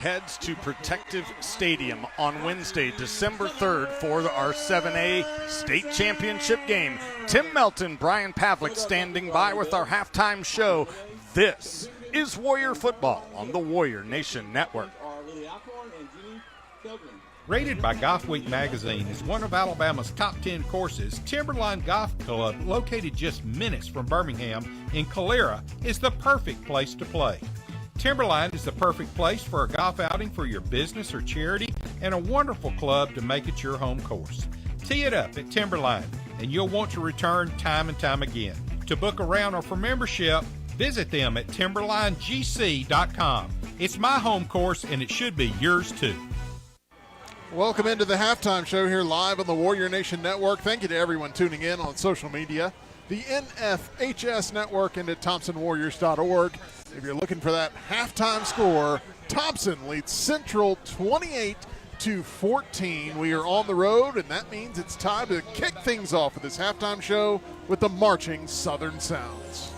heads to Protective Stadium on Wednesday, December 3rd for our 7A state championship game. Tim Melton, Brian Pavlik standing by with our halftime show. This is Warrior Football on the Warrior Nation Network. Rated by Golf Week magazine as one of Alabama's top 10 courses, Timberline Golf Club, located just minutes from Birmingham in Calera, is the perfect place to play. Timberline is the perfect place for a golf outing for your business or charity, and a wonderful club to make it your home course. Tee it up at Timberline, and you'll want to return time and time again. To book a round or for membership, visit them at timberlinegc.com. It's my home course, and it should be yours too. Welcome into the halftime show here live on the Warrior Nation Network. Thank you to everyone tuning in on social media, the NFHS Network, and at ThompsonWarriors.org. If you're looking for that halftime score, Thompson leads Central 28-14. We are on the road, and that means it's time to kick things off with this halftime show with the marching Southern Sounds.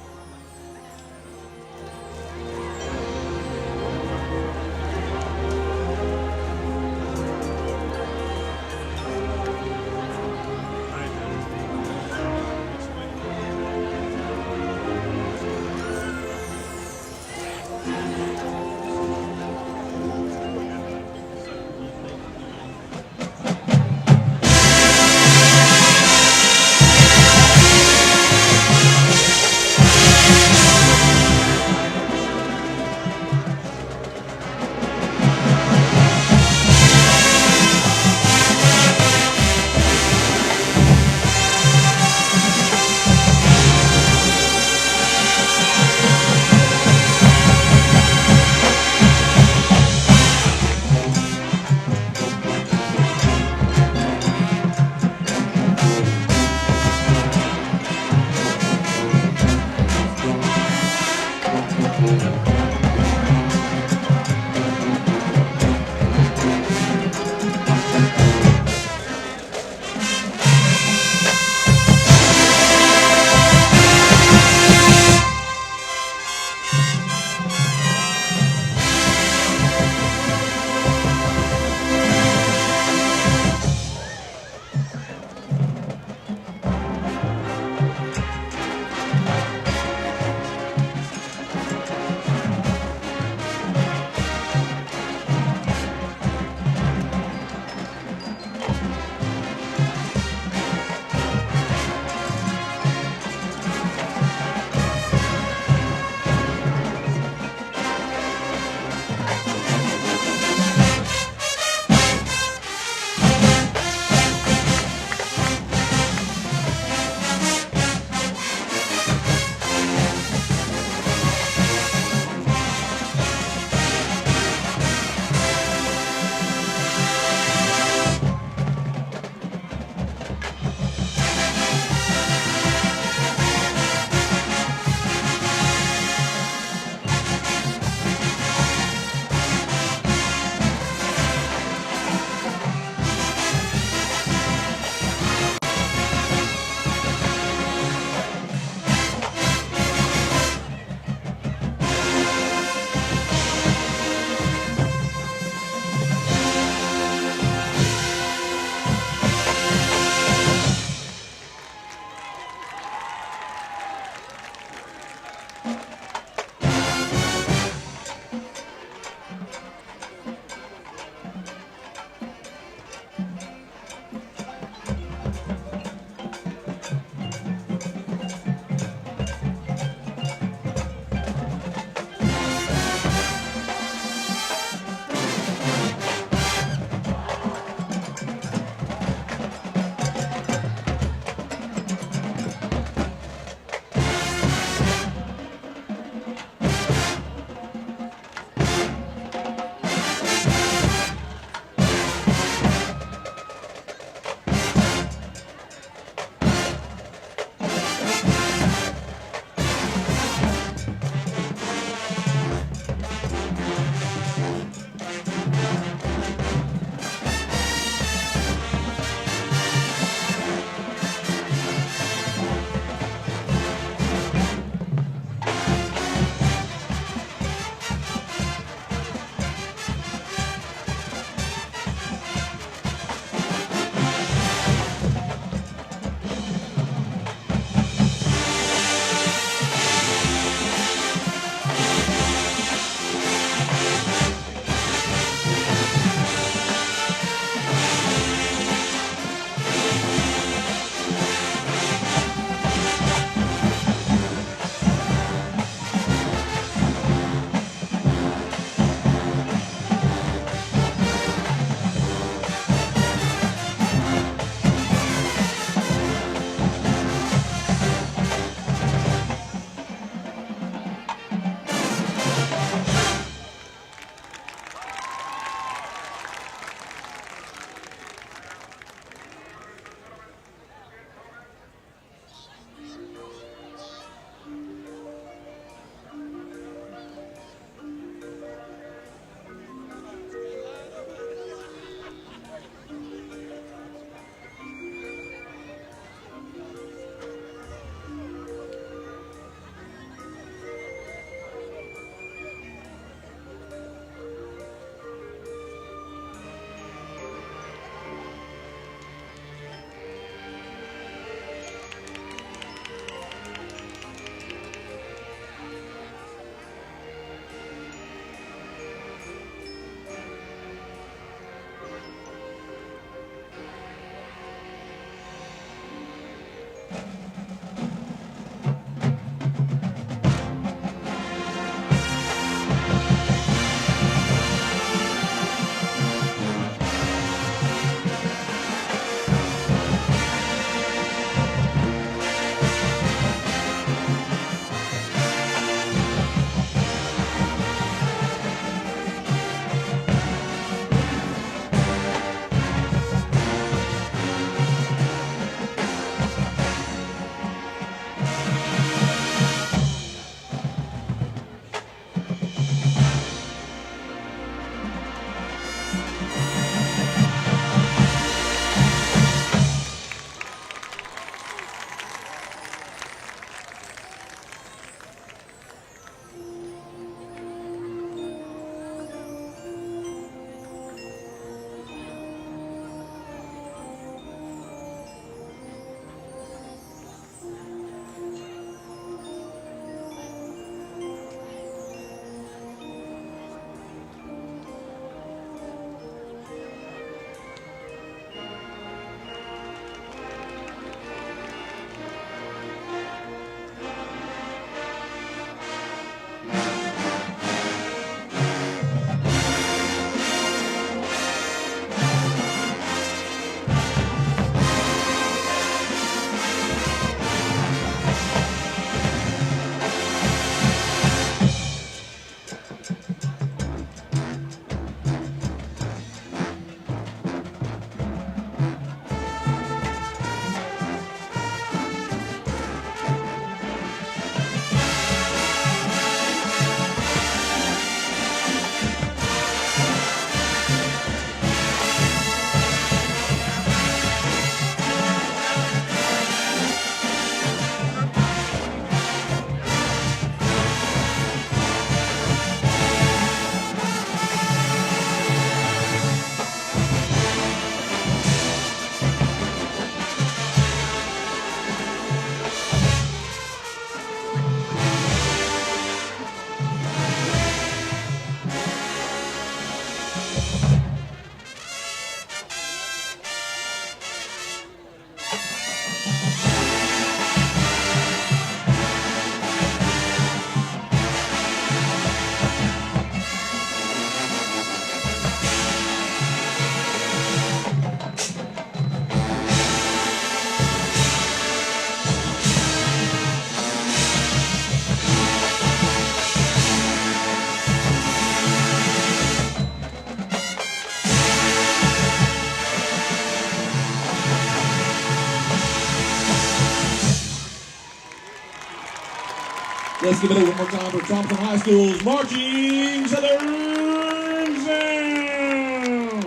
Let's give it up one more time for Thompson High School's Marching Southern Sound.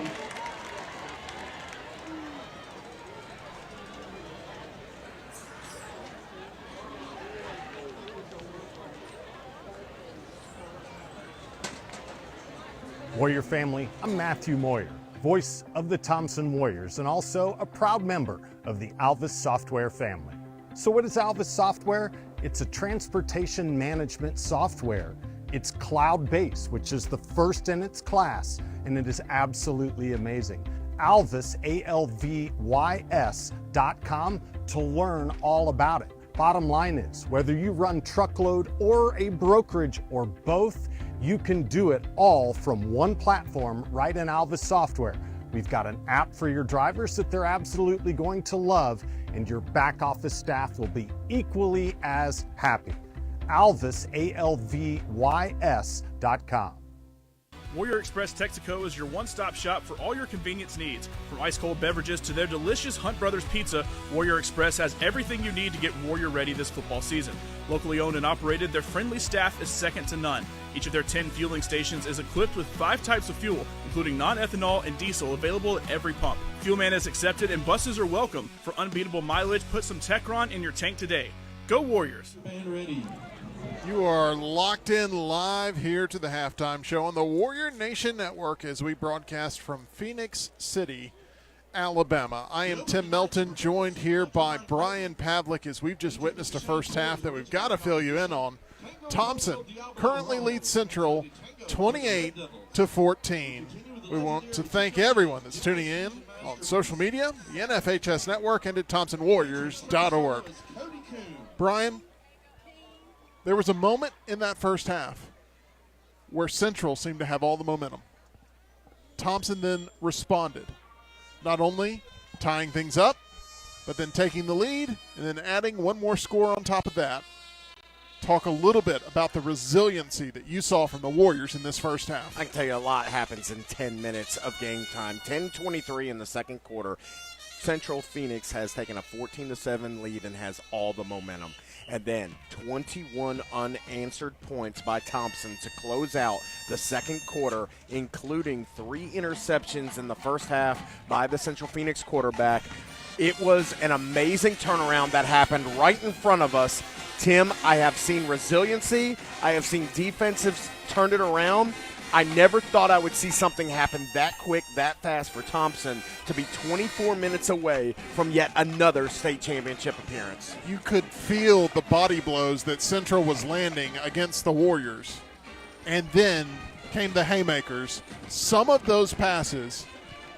Warrior family, I'm Matthew Moyer, voice of the Thompson Warriors and also a proud member of the Alvis Software family. So what is Alvis Software? It's a transportation management software. It's cloud-based, which is the first in its class, and it is absolutely amazing. Alvis, ALVYS.com to learn all about it. Bottom line is, whether you run truckload or a brokerage or both, you can do it all from one platform right in Alvis Software. We've got an app for your drivers that they're absolutely going to love, and your back office staff will be equally as happy. Alvis, ALVYS.com. Warrior Express Texaco is your one-stop shop for all your convenience needs. From ice-cold beverages to their delicious Hunt Brothers Pizza, Warrior Express has everything you need to get Warrior ready this football season. Locally owned and operated, their friendly staff is second to none. Each of their 10 fueling stations is equipped with 5 types of fuel, including non-ethanol and diesel, available at every pump. Fuelman is accepted and buses are welcome. For unbeatable mileage, put some Techron in your tank today. Go Warriors! Band ready. You are locked in live here to the halftime show on the Warrior Nation Network as we broadcast from Phoenix City, Alabama. I am Tim Melton, joined here by Brian Pavlik as we've just witnessed a first half that we've got to fill you in on. Thompson currently leads Central 28-14. We want to thank everyone that's tuning in on social media, the NFHS Network, and at ThompsonWarriors.org. Brian, there was a moment in that first half where Central seemed to have all the momentum. Thompson then responded, not only tying things up, but then taking the lead and then adding one more score on top of that. Talk a little bit about the resiliency that you saw from the Warriors in this first half. I can tell you a lot happens in 10 minutes of game time. 10:23 in the second quarter. Central Phoenix has taken a 14-7 lead and has all the momentum. And then 21 unanswered points by Thompson to close out the second quarter, including 3 interceptions in the first half by the Central Phoenix quarterback. It was an amazing turnaround that happened right in front of us. Tim, I have seen resiliency. I have seen defensives turn it around. I never thought I would see something happen that quick, that fast for Thompson to be 24 minutes away from yet another state championship appearance. You could feel the body blows that Central was landing against the Warriors. And then came the haymakers. Some of those passes,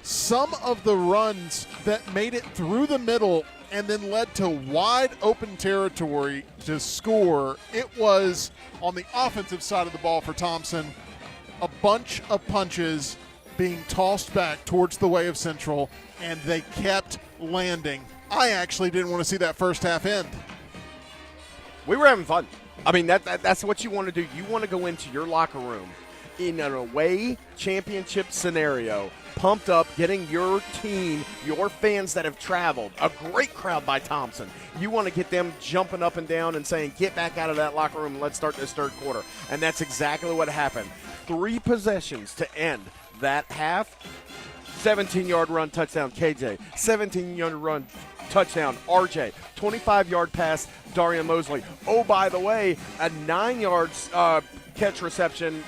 some of the runs that made it through the middle and then led to wide open territory to score. It was, on the offensive side of the ball for Thompson, a bunch of punches being tossed back towards the way of Central, and they kept landing. I actually didn't want to see that first half end. We were having fun. I mean, that's what you want to do. You want to go into your locker room in an away championship scenario, pumped up, getting your team, your fans that have traveled, a great crowd by Thompson. You want to get them jumping up and down and saying, get back out of that locker room and let's start this third quarter. And that's exactly what happened. 3 possessions to end that half. 17-yard run, touchdown, KJ. 17-yard run, touchdown, RJ. 25-yard pass, Daria Mosley. Oh, by the way, a 9-yard catch reception,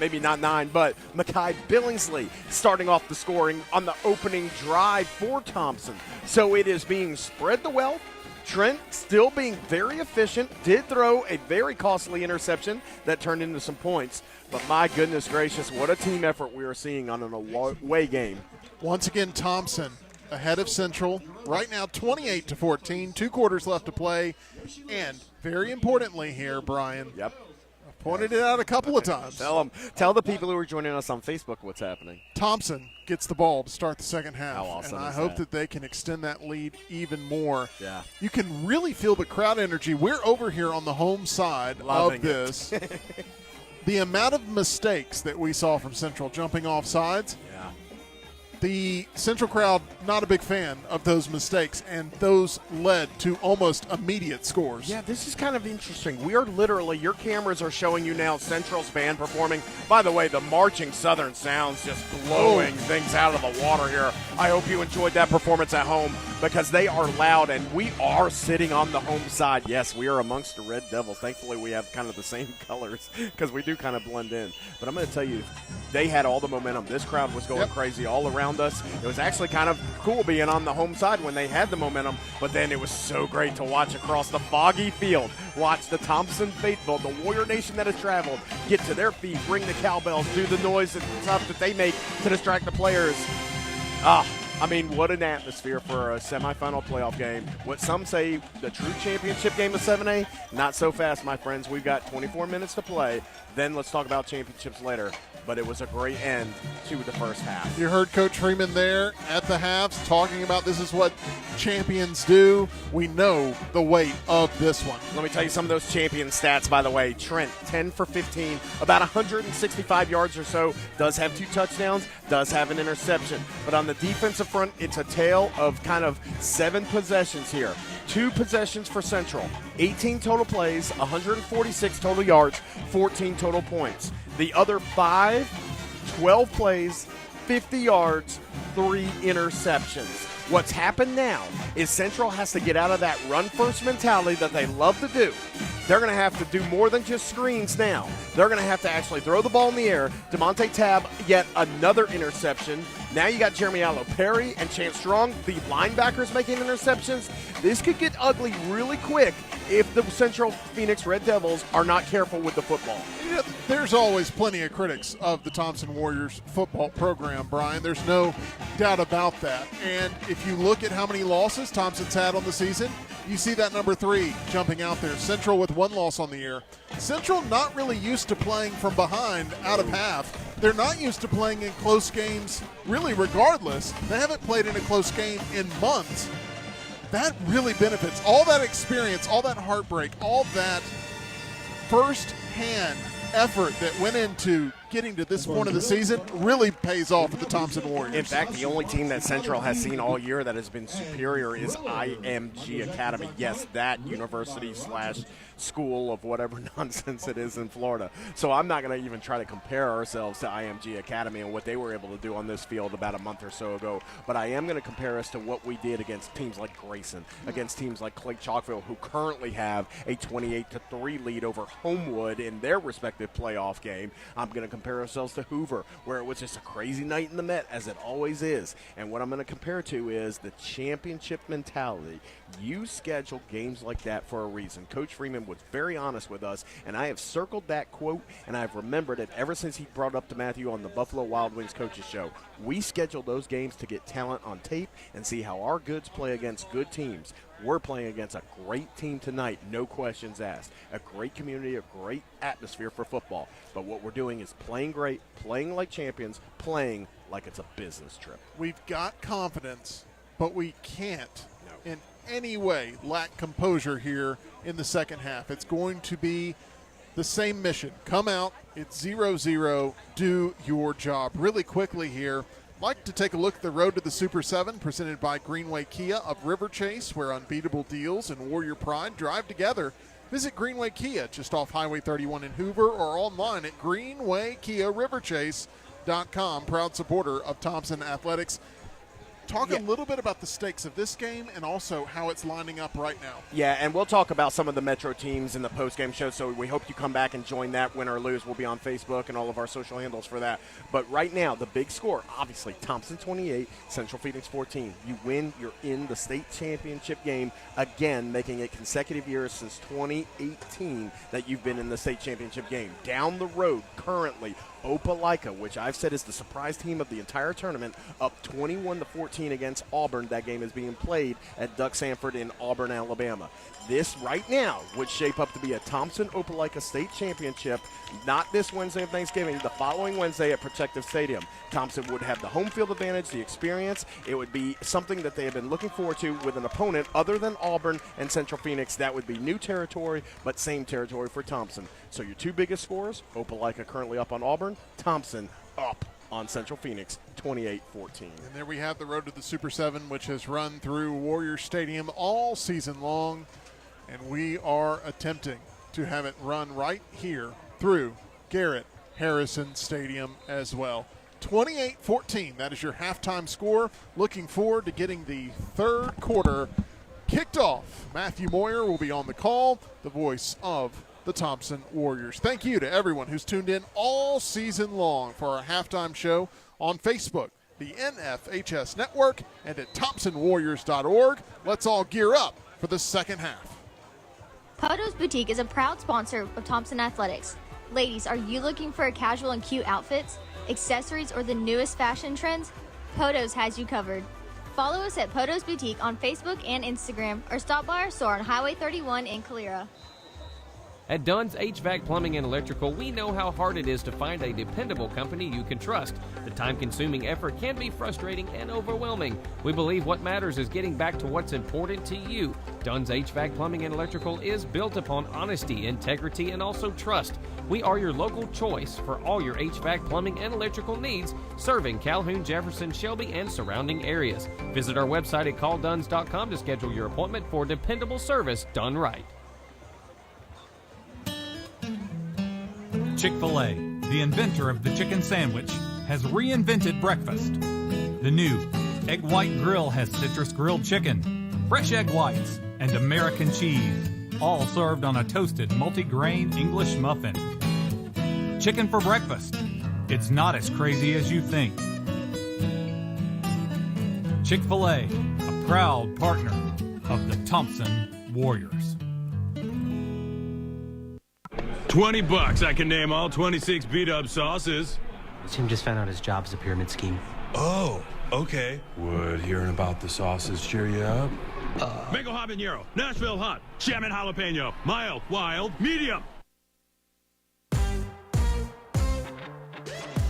maybe not 9, but Mekhi Billingsley starting off the scoring on the opening drive for Thompson. So it is being spread the wealth. Trent still being very efficient, did throw a very costly interception that turned into some points. But my goodness gracious, what a team effort we are seeing on an away game. Once again, Thompson ahead of Central. Right now, 28-14, 2 quarters left to play. And very importantly here, Brian. Yep. I've pointed it out a couple of times. Tell the people who are joining us on Facebook what's happening. Thompson gets the ball to start the second half. How awesome and I is hope that they can extend that lead even more. Yeah. You can really feel the crowd energy. We're over here on the home side Loving of this. The amount of mistakes that we saw from Central jumping off sides. Yeah. The Central crowd, not a big fan of those mistakes, and those led to almost immediate scores. Yeah, this is kind of interesting. We are literally, your cameras are showing you now Central's band performing. By the way, the marching Southern sounds just blowing things out of the water here. I hope you enjoyed that performance at home because they are loud, and we are sitting on the home side. Yes, we are amongst the Red Devils. Thankfully, we have kind of the same colors because we do kind of blend in. But I'm going to tell you, they had all the momentum. This crowd was going crazy all around us. It was actually kind of cool being on the home side when they had the momentum, but then it was so great to watch across the foggy field, watch the Thompson faithful, the Warrior Nation that has traveled, get to their feet, ring the cowbells, do the noise and stuff that they make to distract the players. I mean, what an atmosphere for a semifinal playoff game. What some say the true championship game of 7A, not so fast, my friends. We've got 24 minutes to play. Then let's talk about championships later. But it was a great end to the first half. You heard Coach Freeman there at the halves talking about this is what champions do. We know the weight of this one. Let me tell you some of those champion stats, by the way. Trent, 10 for 15, about 165 yards or so, does have 2 touchdowns, does have an interception. But on the defensive front, it's a tale of kind of 7 possessions here. 2 possessions for Central, 18 total plays, 146 total yards, 14 total points. The other 5, 12 plays, 50 yards, 3 interceptions. What's happened now is Central has to get out of that run-first mentality that they love to do. They're going to have to do more than just screens now. They're going to have to actually throw the ball in the air. DeMonte Tab, yet another interception. Now you got Jeremy Allo Perry and Chance Strong, the linebackers making interceptions. This could get ugly really quick if the Central Phoenix Red Devils are not careful with the football. Yeah, there's always plenty of critics of the Thompson Warriors football program, Brian. There's no doubt about that. And if you look at how many losses Thompson's had on the season, you see that number 3 jumping out there. Central with 1 loss on the year. Central not really used to playing from behind out of half. They're not used to playing in close games, really regardless. They haven't played in a close game in months. That really benefits. All that experience, all that heartbreak, all that first-hand effort that went into getting to this point of the season really pays off for the Thompson Warriors. In fact, the only team that Central has seen all year that has been superior is IMG Academy. Yes, that university / school of whatever nonsense it is in Florida. So I'm not going to even try to compare ourselves to IMG Academy and what they were able to do on this field about a month or so ago. But I am going to compare us to what we did against teams like Grayson, against teams like Clay Chalkville, who currently have a 28-3 lead over Homewood in their respective playoff game. I'm going to compare ourselves to Hoover, where it was just a crazy night in the Met, as it always is. And what I'm going to compare to is the championship mentality. You schedule games like that for a reason. Coach Freeman was very honest with us, and I have circled that quote, and I've remembered it ever since he brought it up to Matthew on the Buffalo Wild Wings Coaches Show. We schedule those games to get talent on tape and see how our goods play against good teams. We're playing against a great team tonight, no questions asked. A great community, a great atmosphere for football. But what we're doing is playing great, playing like champions, playing like it's a business trip. We've got confidence, but we can't in any way lack composure here in the second half. It's going to be the same mission. Come out, it's 0-0, do your job. Really quickly here, I'd like to take a look at the road to the Super 7 presented by Greenway Kia of River Chase, where unbeatable deals and Warrior Pride drive together. Visit Greenway Kia just off Highway 31 in Hoover or online at greenwaykiariverchase.com. Proud supporter of Thompson Athletics. Talk a little bit about the stakes of this game and also how it's lining up right now. Yeah, and we'll talk about some of the Metro teams in the post-game show, so we hope you come back and join that. Win or lose, we'll be on Facebook and all of our social handles for that. But right now, the big score, obviously, Thompson 28, Central Phoenix 14. You win, you're in the state championship game, again, making it consecutive years since 2018 that you've been in the state championship game. Down the road, currently, Opelika, which I've said is the surprise team of the entire tournament, up 21-14 against Auburn. That game is being played at Duck Sanford in Auburn, Alabama. This right now would shape up to be a Thompson-Opelika State Championship, not this Wednesday of Thanksgiving, the following Wednesday at Protective Stadium. Thompson would have the home field advantage, the experience. It would be something that they have been looking forward to with an opponent other than Auburn and Central Phoenix. That would be new territory, but same territory for Thompson. So your two biggest scores, Opelika currently up on Auburn, Thompson up on Central Phoenix, 28-14. And there we have the road to the Super 7, which has run through Warrior Stadium all season long. And we are attempting to have it run right here through Garrett Harrison Stadium as well. 28-14, that is your halftime score. Looking forward to getting the third quarter kicked off. Matthew Moyer will be on the call, the voice of the Thompson Warriors. Thank you to everyone who's tuned in all season long for our halftime show on Facebook, the NFHS Network, and at ThompsonWarriors.org. Let's all gear up for the second half. Poto's Boutique is a proud sponsor of Thompson Athletics. Ladies, are you looking for a casual and cute outfits, accessories, or the newest fashion trends? Poto's has you covered. Follow us at Poto's Boutique on Facebook and Instagram, or stop by our store on Highway 31 in Calera. At Dunn's HVAC Plumbing and Electrical, we know how hard it is to find a dependable company you can trust. The time-consuming effort can be frustrating and overwhelming. We believe what matters is getting back to what's important to you. Dunn's HVAC Plumbing and Electrical is built upon honesty, integrity, and also trust. We are your local choice for all your HVAC plumbing and electrical needs, serving Calhoun, Jefferson, Shelby, and surrounding areas. Visit our website at callduns.com to schedule your appointment for dependable service done right. Chick-fil-A, the inventor of the chicken sandwich, has reinvented breakfast. The new Egg White Grill has citrus grilled chicken, fresh egg whites, and American cheese, all served on a toasted multi-grain English muffin. Chicken for breakfast. It's not as crazy as you think. Chick-fil-A, a proud partner of the Thompson Warriors. $20, I can name all 26 beat-up sauces. Tim just found out his job is a pyramid scheme. Oh, okay. Would hearing about the sauces cheer you up? Mango habanero, Nashville hot, salmon jalapeno, mild, wild, medium.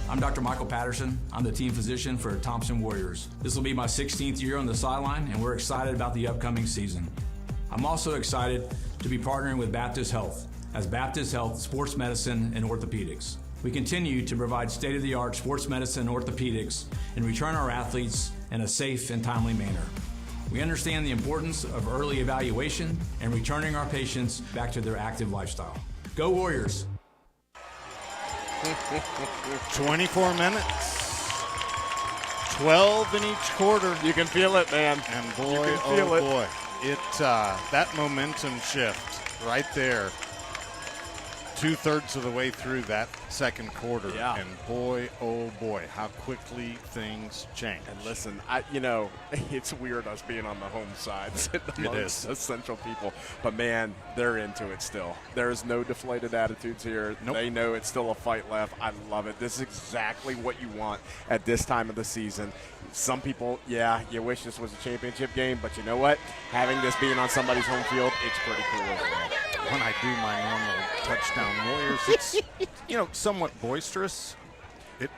I'm Dr. Michael Patterson. I'm the team physician for Thompson Warriors. This will be my 16th year on the sideline, and we're excited about the upcoming season. I'm also excited to be partnering with Baptist Health as Baptist Health Sports Medicine and Orthopedics. We continue to provide state-of-the-art sports medicine and orthopedics and return our athletes in a safe and timely manner. We understand the importance of early evaluation and returning our patients back to their active lifestyle. Go Warriors! 24 minutes. 12 in each quarter. You can feel it, man. And boy, you can feel it. boy, that momentum shift right there. 2/3 of the way through that second quarter, and boy, oh boy, how quickly things change. And listen, it's weird us being on the home side, sitting amongst the Central people, but man, they're into it still. There's no deflated attitudes here. Nope. They know it's still a fight left. I love it. This is exactly what you want at this time of the season. Some people, you wish this was a championship game, but you know what? Having this being on somebody's home field, it's pretty cool as well. When I do my normal touchdown Warriors, it's somewhat boisterous. It's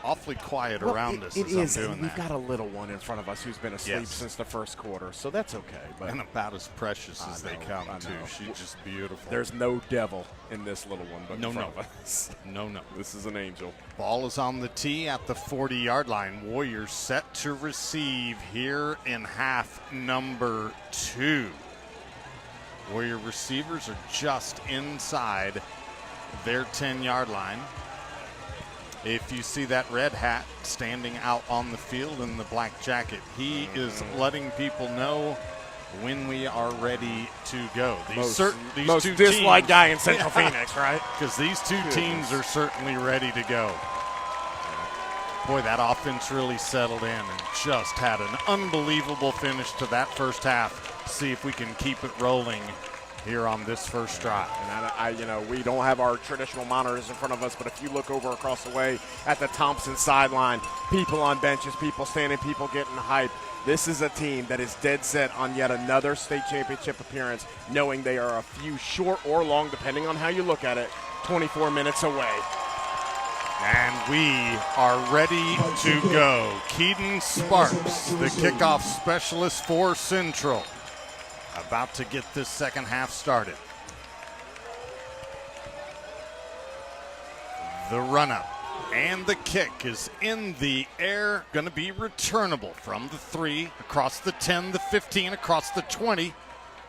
awfully quiet around us. It as is, I'm doing and we've that. got a little one in front of us who's been asleep since the first quarter, so that's okay. But and about as precious as they come, too. She's just beautiful. There's no devil in this little one, but no, in front of us. No. This is an angel. Ball is on the tee at the 40-yard line. Warriors set to receive here in half number 2. Warrior receivers are just inside their 10-yard line. If you see that red hat standing out on the field in the black jacket, he is letting people know when we are ready to go. These most two disliked teams, guy in Central Phoenix, right? Because these two teams are certainly ready to go. Boy, that offense really settled in and just had an unbelievable finish to that first half. See if we can keep it rolling here on this first drive. And we don't have our traditional monitors in front of us, but if you look over across the way at the Thompson sideline, people on benches, people standing, people getting hyped. This is a team that is dead set on yet another state championship appearance, knowing they are a few short or long, depending on how you look at it, 24 minutes away. And we are ready to go. Keaton Sparks, the kickoff specialist for Central, about to get this second half started. The run-up And the kick is in the air, going to be returnable from the 3, across the 10, the 15, across the 20.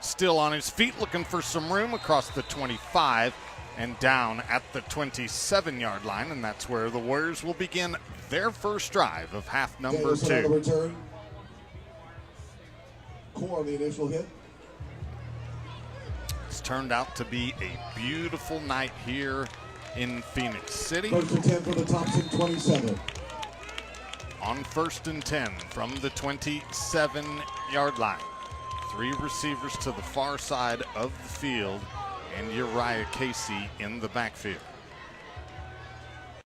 Still on his feet, looking for some room across the 25 and down at the 27-yard line. And that's where the Warriors will begin their first drive of half number 2. Return. Core on the initial hit. It's turned out to be a beautiful night here in Phoenix City. 1st and 10 for the Thompson 27. On 1st and 10 from the 27-yard line. 3 receivers to the far side of the field, and Uriah Casey in the backfield.